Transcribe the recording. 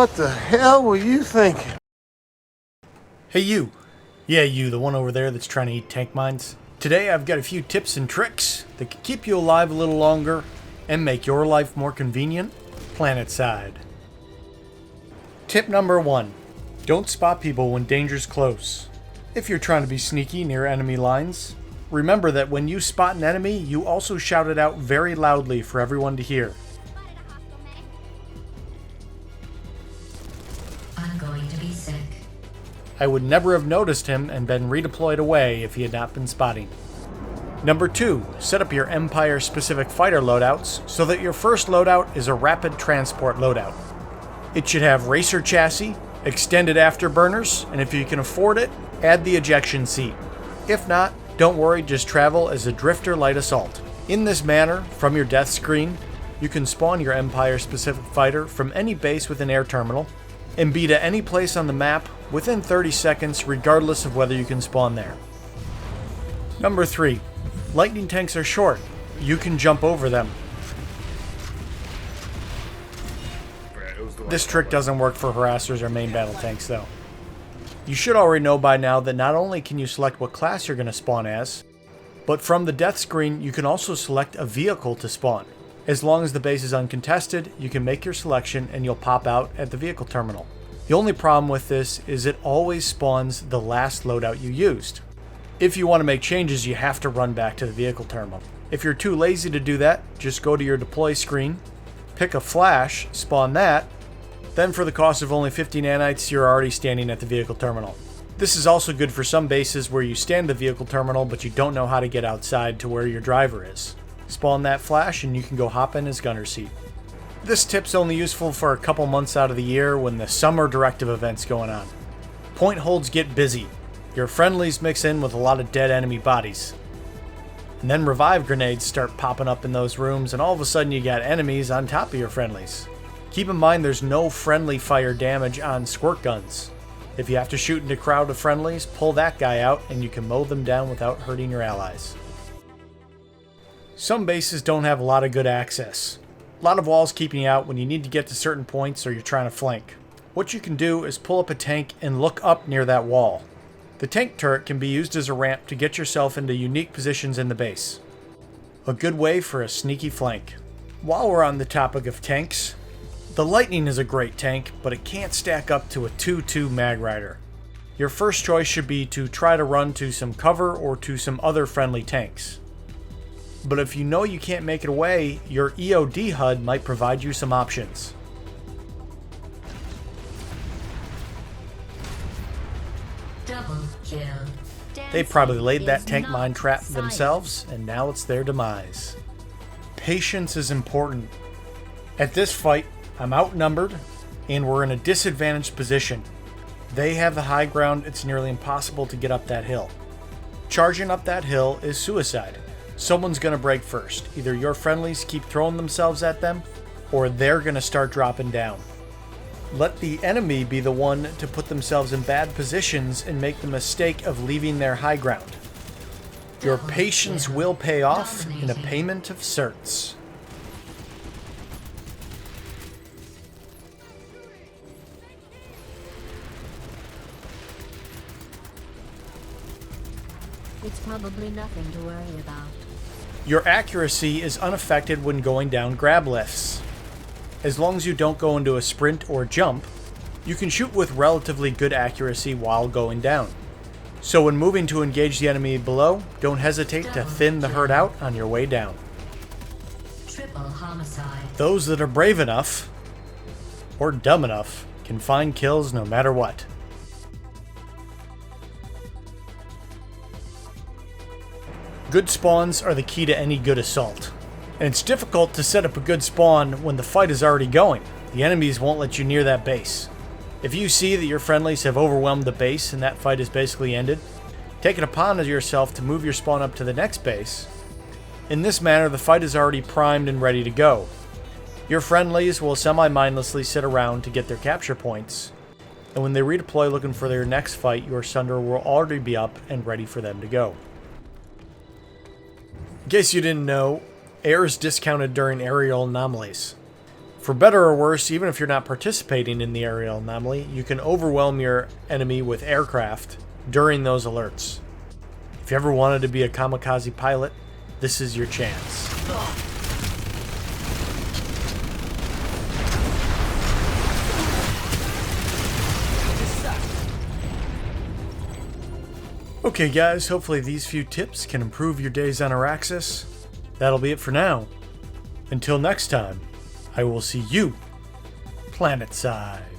What the hell were you thinking? Hey you! Yeah, you, the one over there that's trying to eat tank mines. Today I've got a few tips and tricks that can keep you alive a little longer and make your life more convenient. Planetside. Tip number 1. Don't spot people when danger's close. If you're trying to be sneaky near enemy lines, remember that when you spot an enemy, you also shout it out very loudly for everyone to hear. I'm going to be sick. I would never have noticed him and been redeployed away if he had not been spotting. Number 2. Set up your Empire-specific fighter loadouts so that your first loadout is a rapid transport loadout. It should have racer chassis, extended afterburners, and if you can afford it, add the ejection seat. If not, don't worry, just travel as a drifter light assault. In this manner, from your death screen, you can spawn your Empire-specific fighter from any base with an air terminal, and be to any place on the map within 30 seconds regardless of whether you can spawn there. Number 3. Lightning tanks are short. You can jump over them. This trick doesn't work for harassers or main battle tanks though. You should already know by now that not only can you select what class you're going to spawn as, but from the death screen you can also select a vehicle to spawn. As long as the base is uncontested, you can make your selection and you'll pop out at the vehicle terminal. The only problem with this is it always spawns the last loadout you used. If you want to make changes, you have to run back to the vehicle terminal. If you're too lazy to do that, just go to your deploy screen, pick a flash, spawn that, then for the cost of only 50 nanites, you're already standing at the vehicle terminal. This is also good for some bases where you stand at the vehicle terminal but you don't know how to get outside to where your driver is. Spawn that flash and you can go hop in his gunner seat. This tip's only useful for a couple months out of the year when the summer directive event's going on. Point holds get busy. Your friendlies mix in with a lot of dead enemy bodies. And then revive grenades start popping up in those rooms and all of a sudden you got enemies on top of your friendlies. Keep in mind there's no friendly fire damage on squirt guns. If you have to shoot into a crowd of friendlies, pull that guy out and you can mow them down without hurting your allies. Some bases don't have a lot of good access. A lot of walls keeping you out when you need to get to certain points or you're trying to flank. What you can do is pull up a tank and look up near that wall. The tank turret can be used as a ramp to get yourself into unique positions in the base. A good way for a sneaky flank. While we're on the topic of tanks, the Lightning is a great tank, but it can't stack up to a 2-2 Mag Rider. Your first choice should be to try to run to some cover or to some other friendly tanks. But if you know you can't make it away, your EOD HUD might provide you some options. Double kill. They probably laid that tank mine trap themselves, and now it's their demise. Patience is important. At this fight, I'm outnumbered, and we're in a disadvantaged position. They have the high ground, it's nearly impossible to get up that hill. Charging up that hill is suicide. Someone's going to break first. Either your friendlies keep throwing themselves at them, or they're going to start dropping down. Let the enemy be the one to put themselves in bad positions and make the mistake of leaving their high ground. Your patience will pay off in a payment of certs. It's probably nothing to worry about. Your accuracy is unaffected when going down grab lifts. As long as you don't go into a sprint or jump, you can shoot with relatively good accuracy while going down. So when moving to engage the enemy below, don't hesitate to thin the herd out on your way down. Triple homicide. Those that are brave enough, or dumb enough, can find kills no matter what. Good spawns are the key to any good assault. And it's difficult to set up a good spawn when the fight is already going. The enemies won't let you near that base. If you see that your friendlies have overwhelmed the base and that fight is basically ended, take it upon yourself to move your spawn up to the next base. In this manner, the fight is already primed and ready to go. Your friendlies will semi-mindlessly sit around to get their capture points, and when they redeploy looking for their next fight, your Sunder will already be up and ready for them to go. In case you didn't know, air is discounted during aerial anomalies. For better or worse, even if you're not participating in the aerial anomaly, you can overwhelm your enemy with aircraft during those alerts. If you ever wanted to be a kamikaze pilot, this is your chance. Okay guys, hopefully these few tips can improve your days on Araxis. That'll be it for now. Until next time, I will see you Planetside.